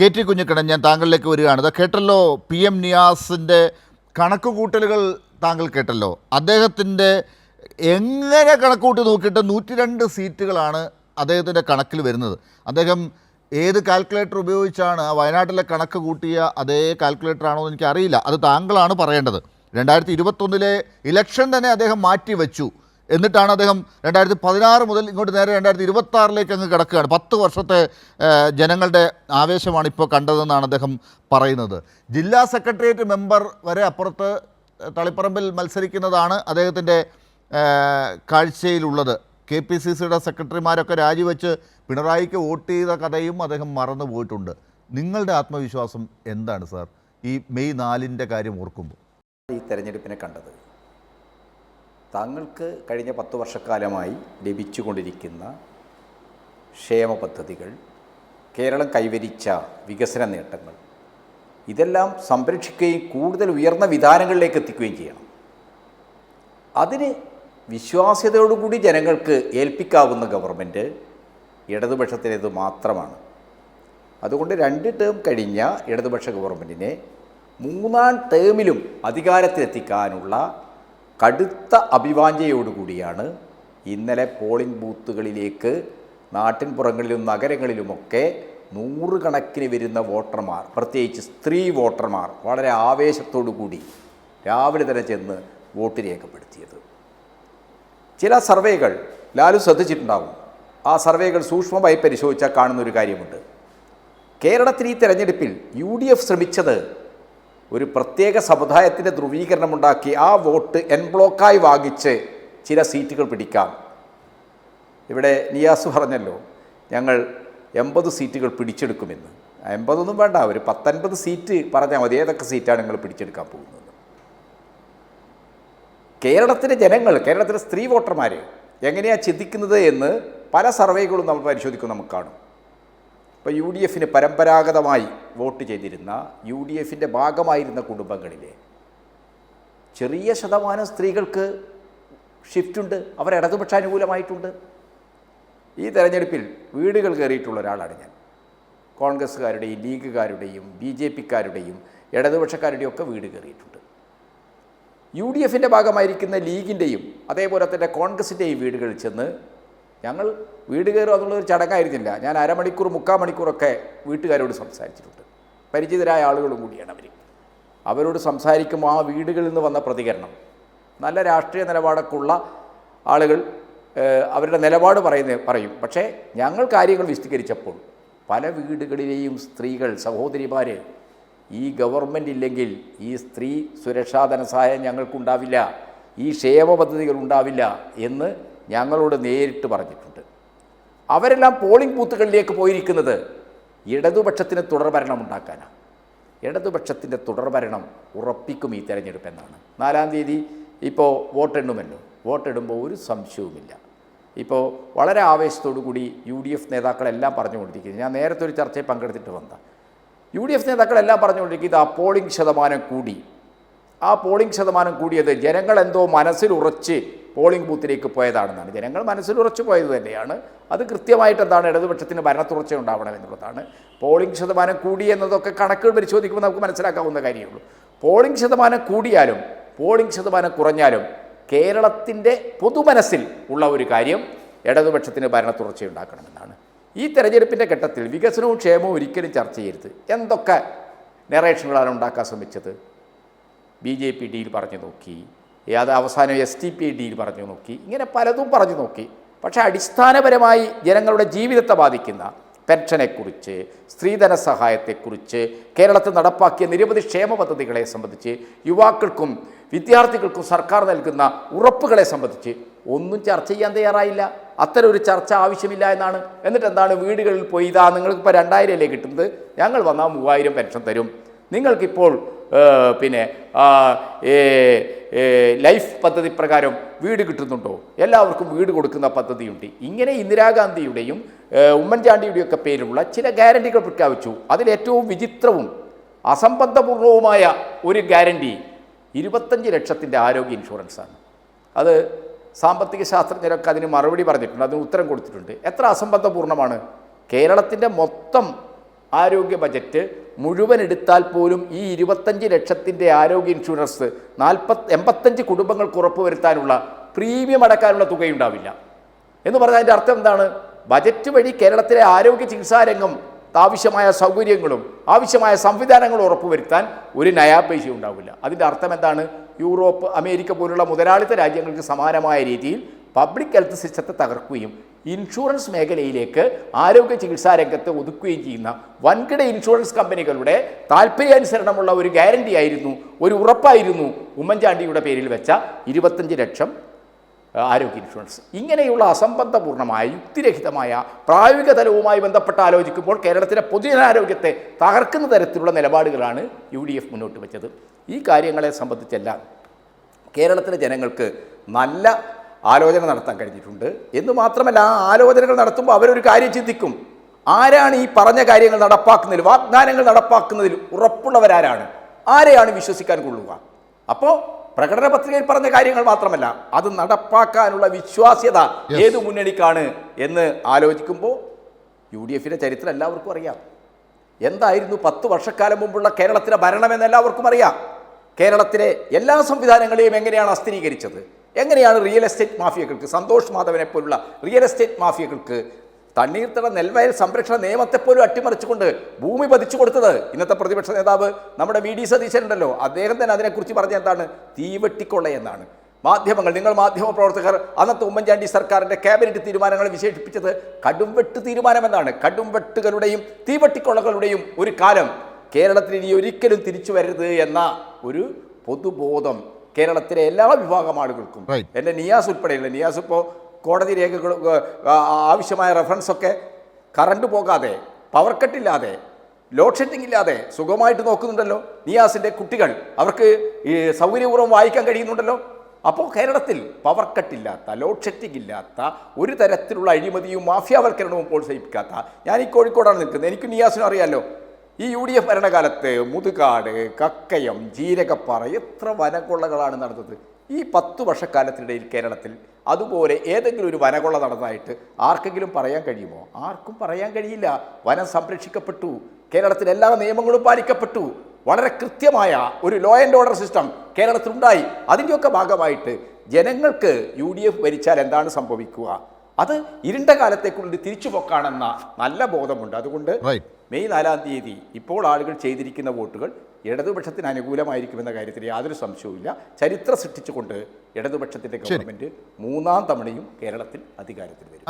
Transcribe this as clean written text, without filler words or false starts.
K T Kunhikannan, ഞാൻ താങ്കളിലേക്ക് വരികയാണ്. ഇത് കേട്ടല്ലോ, പി എം നിയാസിൻ്റെ കണക്കുകൂട്ടലുകൾ താങ്കൾ കേട്ടല്ലോ. അദ്ദേഹത്തിൻ്റെ എങ്ങനെ കണക്കുകൂട്ടി നോക്കിയിട്ട് 102 സീറ്റുകളാണ് അദ്ദേഹത്തിൻ്റെ കണക്കിൽ വരുന്നത്. അദ്ദേഹം ഏത് കാൽക്കുലേറ്റർ ഉപയോഗിച്ചാണ് ആ വയനാട്ടിലെ കണക്ക് കൂട്ടിയ അതേ കാൽക്കുലേറ്റർ ആണോ എന്ന് എനിക്കറിയില്ല. അത് താങ്കളാണ് പറയേണ്ടത്. 2021 ഇലക്ഷൻ തന്നെ അദ്ദേഹം മാറ്റിവെച്ചു. എന്നിട്ടാണ് അദ്ദേഹം 2016 മുതൽ ഇങ്ങോട്ട് നേരെ 2026 അങ്ങ് കിടക്കുകയാണ്. 10 വർഷത്തെ ജനങ്ങളുടെ ആവേശമാണ് ഇപ്പോൾ കണ്ടതെന്നാണ് അദ്ദേഹം പറയുന്നത്. ജില്ലാ സെക്രട്ടേറിയറ്റ് മെമ്പർ വരെ അപ്പുറത്ത് തളിപ്പറമ്പിൽ മത്സരിക്കുന്നതാണ് അദ്ദേഹത്തിൻ്റെ കാഴ്ചയിലുള്ളത്. KPCCയുടെ സെക്രട്ടറിമാരൊക്കെ രാജിവെച്ച് പിണറായിക്ക് വോട്ട് ചെയ്ത കഥയും അദ്ദേഹം മറന്നു പോയിട്ടുണ്ട്. നിങ്ങളുടെ ആത്മവിശ്വാസം എന്താണ് സാർ ഈ മെയ് 4 കാര്യം ഓർക്കുമ്പോൾ? ഈ തെരഞ്ഞെടുപ്പിനെ കണ്ടത് താങ്കൾക്ക് കഴിഞ്ഞ 10 വർഷക്കാലമായി ലഭിച്ചുകൊണ്ടിരിക്കുന്ന ക്ഷേമ പദ്ധതികൾ, കേരളം കൈവരിച്ച വികസന നേട്ടങ്ങൾ, ഇതെല്ലാം സംരക്ഷിക്കുകയും കൂടുതൽ ഉയർന്ന വിധാനങ്ങളിലേക്ക് എത്തിക്കുകയും ചെയ്യണം. അതിന് വിശ്വാസ്യതയോടുകൂടി ജനങ്ങൾക്ക് ഏൽപ്പിക്കാവുന്ന ഗവൺമെൻറ് ഇടതുപക്ഷത്തിനേത് മാത്രമാണ്. അതുകൊണ്ട് 2 ടേം കഴിഞ്ഞ ഇടതുപക്ഷ ഗവൺമെൻറ്റിനെ 3-ാം ടേമിലും അധികാരത്തിലെത്തിക്കാനുള്ള കടുത്ത അഭിവാഞ്ഛയോടുകൂടിയാണ് ഇന്നലെ പോളിംഗ് ബൂത്തുകളിലേക്ക് നാട്ടിൻപുറങ്ങളിലും നഗരങ്ങളിലുമൊക്കെ 100 കണക്കിന് വരുന്ന വോട്ടർമാർ, പ്രത്യേകിച്ച് സ്ത്രീ വോട്ടർമാർ, വളരെ ആവേശത്തോടു കൂടി രാവിലെ തന്നെ ചെന്ന് വോട്ട് രേഖപ്പെടുത്തിയത്. ചില സർവേകൾ ലാലു ശ്രദ്ധിച്ചിട്ടുണ്ടാകും. ആ സർവേകൾ സൂക്ഷ്മമായി പരിശോധിച്ചാൽ കാണുന്നൊരു കാര്യമുണ്ട്. കേരളത്തിൽ ഈ തെരഞ്ഞെടുപ്പിൽ UDF ശ്രമിച്ചത് ഒരു പ്രത്യേക സമുദായത്തിൻ്റെ ധ്രുവീകരണമുണ്ടാക്കി ആ വോട്ട് എൻ ബ്ലോക്കായി വാങ്ങിച്ച് ചില സീറ്റുകൾ പിടിക്കാം. ഇവിടെ നിയാസ് പറഞ്ഞല്ലോ, ഞങ്ങൾ 80 സീറ്റുകൾ പിടിച്ചെടുക്കുമെന്ന്. 80 വേണ്ട, ഒരു 10-50 സീറ്റ് പറഞ്ഞാൽ മതി, ഏതൊക്കെ സീറ്റാണ് നിങ്ങൾ പിടിച്ചെടുക്കാൻ പോകുന്നത്. കേരളത്തിലെ ജനങ്ങൾ, കേരളത്തിലെ സ്ത്രീ വോട്ടർമാർ എങ്ങനെയാണ് ചിന്തിക്കുന്നത് എന്ന് പല സർവേകളും നമ്മൾ പരിശോധിക്കും, നമുക്ക് കാണും. ഇപ്പോൾ UDFന് പരമ്പരാഗതമായി വോട്ട് ചെയ്തിരുന്ന, UDFൻ്റെ ഭാഗമായിരുന്ന കുടുംബങ്ങളിലെ ചെറിയ ശതമാനം സ്ത്രീകൾക്ക് ഷിഫ്റ്റുണ്ട്, അവർ ഇടതുപക്ഷ അനുകൂലമായിട്ടുണ്ട്. ഈ തെരഞ്ഞെടുപ്പിൽ വീടുകൾ കയറിയിട്ടുള്ള ഒരാളാണ് ഞാൻ. കോൺഗ്രസ്സുകാരുടെയും ലീഗുകാരുടെയും BJPക്കാരുടെയും ഇടതുപക്ഷക്കാരുടെയും ഒക്കെ വീട് കയറിയിട്ടുണ്ട്. UDFൻ്റെ ഭാഗമായിരിക്കുന്ന ലീഗിൻ്റെയും അതേപോലെ തന്നെ കോൺഗ്രസിൻ്റെയും വീടുകളിൽ ചെന്ന് ഞങ്ങൾ വീട് കയറുക എന്നുള്ളൊരു ചടങ്ങായിരുന്നില്ല. ഞാൻ അരമണിക്കൂർ 3/4 മണിക്കൂറൊക്കെ വീട്ടുകാരോട് സംസാരിച്ചിട്ടുണ്ട്. പരിചിതരായ ആളുകളും കൂടിയാണ് അവർ. അവരോട് സംസാരിക്കുമ്പോൾ ആ വീടുകളിൽ നിന്ന് വന്ന പ്രതികരണം, നല്ല രാഷ്ട്രീയ നിലപാടൊക്കെ ഉള്ള ആളുകൾ അവരുടെ നിലപാട് പറയും. പക്ഷേ ഞങ്ങൾ കാര്യങ്ങൾ വിശദീകരിച്ചപ്പോൾ പല വീടുകളിലെയും സ്ത്രീകൾ, സഹോദരിമാർ, ഈ ഗവൺമെൻറ് ഇല്ലെങ്കിൽ ഈ സ്ത്രീ സുരക്ഷാ ധനസഹായം ഞങ്ങൾക്കുണ്ടാവില്ല, ഈ ക്ഷേമ പദ്ധതികൾ ഉണ്ടാവില്ല എന്ന് ഞങ്ങളോട് നേരിട്ട് പറഞ്ഞിട്ടുണ്ട്. അവരെല്ലാം പോളിംഗ് ബൂത്തുകളിലേക്ക് പോയിരിക്കുന്നത് ഇടതുപക്ഷത്തിന് തുടർഭരണം ഉണ്ടാക്കാനാണ്. ഇടതുപക്ഷത്തിൻ്റെ തുടർഭരണം ഉറപ്പിക്കും ഈ തെരഞ്ഞെടുപ്പ് എന്നാണ്. 4-ാം തീയതി ഇപ്പോൾ വോട്ടെണ്ണുമല്ലോ. വോട്ടെടുമ്പോൾ ഒരു സംശയവുമില്ല. ഇപ്പോൾ വളരെ ആവേശത്തോടു കൂടി UDF നേതാക്കളെല്ലാം പറഞ്ഞുകൊണ്ടിരിക്കുന്നത്, ഞാൻ നേരത്തെ ഒരു ചർച്ചയിൽ പങ്കെടുത്തിട്ട് വന്ന UDF നേതാക്കളെല്ലാം പറഞ്ഞുകൊണ്ടിരിക്കുന്നത്, ആ പോളിംഗ് ശതമാനം കൂടി. ആ പോളിംഗ് ശതമാനം കൂടിയത് ജനങ്ങളെന്തോ മനസ്സിലുറച്ച് പോളിംഗ് ബൂത്തിലേക്ക് പോയതാണെന്നാണ്. ജനങ്ങൾ മനസ്സിലുറച്ച് പോയത് തന്നെയാണ്. അത് കൃത്യമായിട്ട് എന്താണ്, ഇടതുപക്ഷത്തിന് ഭരണത്തുറച്ച ഉണ്ടാവണം എന്നുള്ളതാണ്. പോളിംഗ് ശതമാനം കൂടി എന്നതൊക്കെ കണക്കുകൾ പരിശോധിക്കുമ്പോൾ നമുക്ക് മനസ്സിലാക്കാവുന്ന കാര്യമുള്ളൂ. പോളിംഗ് ശതമാനം കൂടിയാലും പോളിംഗ് ശതമാനം കുറഞ്ഞാലും കേരളത്തിൻ്റെ പൊതുമനസ്സിൽ ഉള്ള ഒരു കാര്യം ഇടതുപക്ഷത്തിന് ഭരണത്തുറച്ചയുണ്ടാക്കണമെന്നാണ്. ഈ തെരഞ്ഞെടുപ്പിൻ്റെ ഘട്ടത്തിൽ വികസനവും ക്ഷേമവും ഒരിക്കലും ചർച്ച ചെയ്യരുത്. എന്തൊക്കെ നെറേഷനുകളാണ് ഉണ്ടാക്കാൻ ശ്രമിച്ചത്? BJP ഡീൽ പറഞ്ഞു നോക്കി, അത് അവസാനം STP ഡീൽ പറഞ്ഞു നോക്കി, ഇങ്ങനെ പലതും പറഞ്ഞു നോക്കി. പക്ഷേ അടിസ്ഥാനപരമായി ജനങ്ങളുടെ ജീവിതത്തെ ബാധിക്കുന്ന പെൻഷനെക്കുറിച്ച്, സ്ത്രീധന സഹായത്തെക്കുറിച്ച്, കേരളത്തിൽ നടപ്പാക്കിയ നിരവധി ക്ഷേമ പദ്ധതികളെ സംബന്ധിച്ച്, യുവാക്കൾക്കും വിദ്യാർത്ഥികൾക്കും സർക്കാർ നൽകുന്ന ഉറപ്പുകളെ സംബന്ധിച്ച് ഒന്നും ചർച്ച ചെയ്യാൻ തയ്യാറായില്ല. അത്തരം ഒരു ചർച്ച ആവശ്യമില്ല എന്നാണ്. എന്നിട്ട് എന്താണ്, വീടുകളിൽ പോയി ഇതാ നിങ്ങൾക്കിപ്പോൾ 2000 അല്ലേ കിട്ടുന്നത്, ഞങ്ങൾ വന്നാൽ 3000 പെൻഷൻ തരും, നിങ്ങൾക്കിപ്പോൾ പിന്നെ ലൈഫ് പദ്ധതി പ്രകാരം വീട് കിട്ടുന്നുണ്ടോ, എല്ലാവർക്കും വീട് കൊടുക്കുന്ന പദ്ധതിയുണ്ട്. ഇങ്ങനെ ഇന്ദിരാഗാന്ധിയുടെയും ഉമ്മൻചാണ്ടിയുടെയൊക്കെ പേരിലുള്ള ചില ഗ്യാരണ്ടികൾ പ്രഖ്യാപിച്ചു. അതിലേറ്റവും വിചിത്രവും അസംബന്ധപൂർണവുമായ ഒരു ഗ്യാരണ്ടി 25 ലക്ഷത്തിൻ്റെ ആരോഗ്യ ഇൻഷുറൻസാണ്. അത് സാമ്പത്തിക ശാസ്ത്രജ്ഞരൊക്കെ അതിന് മറുപടി പറഞ്ഞിട്ടുണ്ട്, അതിന് ഉത്തരം കൊടുത്തിട്ടുണ്ട്. എത്ര അസംബന്ധപൂർണ്ണമാണ്! കേരളത്തിൻ്റെ മൊത്തം ആരോഗ്യ ബജറ്റ് മുഴുവൻ എടുത്താൽ പോലും ഈ 25 ലക്ഷത്തിൻ്റെ ആരോഗ്യ ഇൻഷുറൻസ് 85 കുടുംബങ്ങൾക്ക് ഉറപ്പുവരുത്താനുള്ള പ്രീമിയം അടക്കാനുള്ള തുകയുണ്ടാവില്ല എന്ന് പറഞ്ഞാൽ അതിൻ്റെ അർത്ഥം എന്താണ്? ബജറ്റ് വഴി കേരളത്തിലെ ആരോഗ്യ ചികിത്സാ രംഗം ആവശ്യമായ സൗകര്യങ്ങളും ആവശ്യമായ സംവിധാനങ്ങളും ഉറപ്പുവരുത്താൻ ഒരു നയാ പൈസ ഉണ്ടാവില്ല. അതിൻ്റെ അർത്ഥം എന്താണ്? യൂറോപ്പ്, അമേരിക്ക പോലുള്ള മുതലാളിത്ത രാജ്യങ്ങൾക്ക് സമാനമായ രീതിയിൽ പബ്ലിക് ഹെൽത്ത് സിസ്റ്റത്തെ തകർക്കുകയും ഇൻഷുറൻസ് മേഖലയിലേക്ക് ആരോഗ്യ ചികിത്സാ രംഗത്തെ ഒതുക്കുകയും ചെയ്യുന്ന വൻകിട ഇൻഷുറൻസ് കമ്പനികളുടെ താല്പര്യാനുസരണമുള്ള ഒരു ഗ്യാരണ്ടി ആയിരുന്നു, ഒരു ഉറപ്പായിരുന്നു ഉമ്മൻചാണ്ടിയുടെ പേരിൽ വെച്ച 25 ലക്ഷം ആരോഗ്യ ഇൻഷുറൻസ്. ഇങ്ങനെയുള്ള അസംബന്ധപൂർണമായ യുക്തിരഹിതമായ പ്രായോഗിക തലവുമായി ബന്ധപ്പെട്ട് ആലോചിക്കുമ്പോൾ കേരളത്തിലെ പൊതുജനാരോഗ്യത്തെ തകർക്കുന്ന തരത്തിലുള്ള നിലപാടുകളാണ് UDF മുന്നോട്ട് വെച്ചത്. ഈ കാര്യങ്ങളെ സംബന്ധിച്ചെല്ലാം കേരളത്തിലെ ജനങ്ങൾക്ക് നല്ല ആലോചന നടത്താൻ കഴിഞ്ഞിട്ടുണ്ട് എന്ന് മാത്രമല്ല, ആ ആലോചനകൾ നടത്തുമ്പോൾ അവരൊരു കാര്യം ചിന്തിക്കും, ആരാണ് ഈ പറഞ്ഞ കാര്യങ്ങൾ നടപ്പാക്കുന്നതിൽ, വാഗ്ദാനങ്ങൾ നടപ്പാക്കുന്നതിൽ ഉറപ്പുള്ളവരാരാണ്, ആരെയാണ് വിശ്വസിക്കാൻ കൊള്ളുക? അപ്പോൾ പ്രകടന പത്രികയിൽ പറഞ്ഞ കാര്യങ്ങൾ മാത്രമല്ല, അത് നടപ്പാക്കാനുള്ള വിശ്വാസ്യത ഏത് മുന്നണിക്കാണ് എന്ന് ആലോചിക്കുമ്പോൾ UDFിൻ്റെ ചരിത്രം എല്ലാവർക്കും അറിയാം. എന്തായിരുന്നു 10 വർഷക്കാലം മുമ്പുള്ള കേരളത്തിലെ ഭരണമെന്ന് എല്ലാവർക്കും അറിയാം. കേരളത്തിലെ എല്ലാ സംവിധാനങ്ങളെയും എങ്ങനെയാണ് അസ്ഥിരീകരിച്ചത്, എങ്ങനെയാണ് റിയൽ എസ്റ്റേറ്റ് മാഫിയകൾക്ക്, സന്തോഷ് മാധവനെ പോലുള്ള റിയൽ എസ്റ്റേറ്റ് മാഫിയകൾക്ക് തണ്ണീർത്തട നെൽവയൽ സംരക്ഷണ നിയമത്തെപ്പോലും അട്ടിമറിച്ചുകൊണ്ട് ഭൂമി പതിച്ചു കൊടുത്തത്. ഇന്നത്തെ പ്രതിപക്ഷ നേതാവ് നമ്മുടെ VD സതീശൻ ഉണ്ടല്ലോ, അദ്ദേഹം തന്നെ അതിനെക്കുറിച്ച് പറഞ്ഞ എന്താണ്? തീവെട്ടിക്കൊള്ള എന്നാണ്. മാധ്യമങ്ങൾ, നിങ്ങൾ മാധ്യമ പ്രവർത്തകർ അന്നത്തെ ഉമ്മൻചാണ്ടി സർക്കാരിൻ്റെ ക്യാബിനറ്റ് തീരുമാനങ്ങൾ വിശേഷിപ്പിച്ചത് കടുംവെട്ട് തീരുമാനമെന്നാണ്. കടുംവെട്ടുകളുടെയും തീവെട്ടിക്കൊള്ളകളുടെയും ഒരു കാലം കേരളത്തിൽ ഇനി ഒരിക്കലും തിരിച്ചു വരരുത് എന്ന ഒരു പൊതുബോധം കേരളത്തിലെ എല്ലാ വിഭാഗം ആളുകൾക്കും, എൻ്റെ നിയാസ് ഉൾപ്പെടെയുള്ള, നിയാസ് ഇപ്പോൾ കോടതി രേഖകൾ ആവശ്യമായ റെഫറൻസൊക്കെ കറണ്ട് പോകാതെ, പവർ കട്ടില്ലാതെ, ലോഡ് ഷെഡിങ് ഇല്ലാതെ സുഖമായിട്ട് നോക്കുന്നുണ്ടല്ലോ. നിയാസിൻ്റെ കുട്ടികൾ, അവർക്ക് ഈ സൗകര്യപൂർവ്വം വായിക്കാൻ കഴിയുന്നുണ്ടല്ലോ. അപ്പോൾ കേരളത്തിൽ പവർ കട്ടില്ലാത്ത, ലോഡ് ഷെഡിങ് ഇല്ലാത്ത, ഒരു തരത്തിലുള്ള അഴിമതിയും മാഫിയാവൽക്കരണവും പ്രോത്സാഹിപ്പിക്കാത്ത, ഞാൻ ഈ കോഴിക്കോടാണ് നിൽക്കുന്നത്, എനിക്ക് നിയാസിനും അറിയാമല്ലോ. ഈ UDF ഭരണകാലത്ത് മുതുകാട്, കക്കയം, ജീരകപ്പാറ എത്ര വനക്കൊള്ളകളാണ് നടന്നത്. ഈ 10 വർഷക്കാലത്തിനിടയിൽ കേരളത്തിൽ അതുപോലെ ഏതെങ്കിലും ഒരു വനകൊള്ള നടന്നതായിട്ട് ആർക്കെങ്കിലും പറയാൻ കഴിയുമോ? ആർക്കും പറയാൻ കഴിയില്ല. വനം സംരക്ഷിക്കപ്പെട്ടു, കേരളത്തിൽ എല്ലാ നിയമങ്ങളും പാലിക്കപ്പെട്ടു, വളരെ കൃത്യമായ ഒരു ലോ ആൻഡ് ഓർഡർ സിസ്റ്റം കേരളത്തിലുണ്ടായി. അതിൻ്റെയൊക്കെ ഭാഗമായിട്ട് ജനങ്ങൾക്ക് UDF ഭരിച്ചാൽ എന്താണ് സംഭവിക്കുക, അത് ഇരുണ്ട കാലത്തേക്കുള്ളിൽ തിരിച്ചുപോക്കാണെന്ന നല്ല ബോധമുണ്ട്. അതുകൊണ്ട് മെയ് 4-ാം തീയതി ഇപ്പോൾ ആളുകൾ ചെയ്തിരിക്കുന്ന വോട്ടുകൾ ഇടതുപക്ഷത്തിന് അനുകൂലമായിരിക്കുമെന്ന കാര്യത്തിൽ യാതൊരു സംശയവുമില്ല. ചരിത്രം സൃഷ്ടിച്ചുകൊണ്ട് ഇടതുപക്ഷത്തിൻ്റെ ഗവൺമെൻറ് 3-ാം തവണയും കേരളത്തിൽ അധികാരത്തിൽ വരും.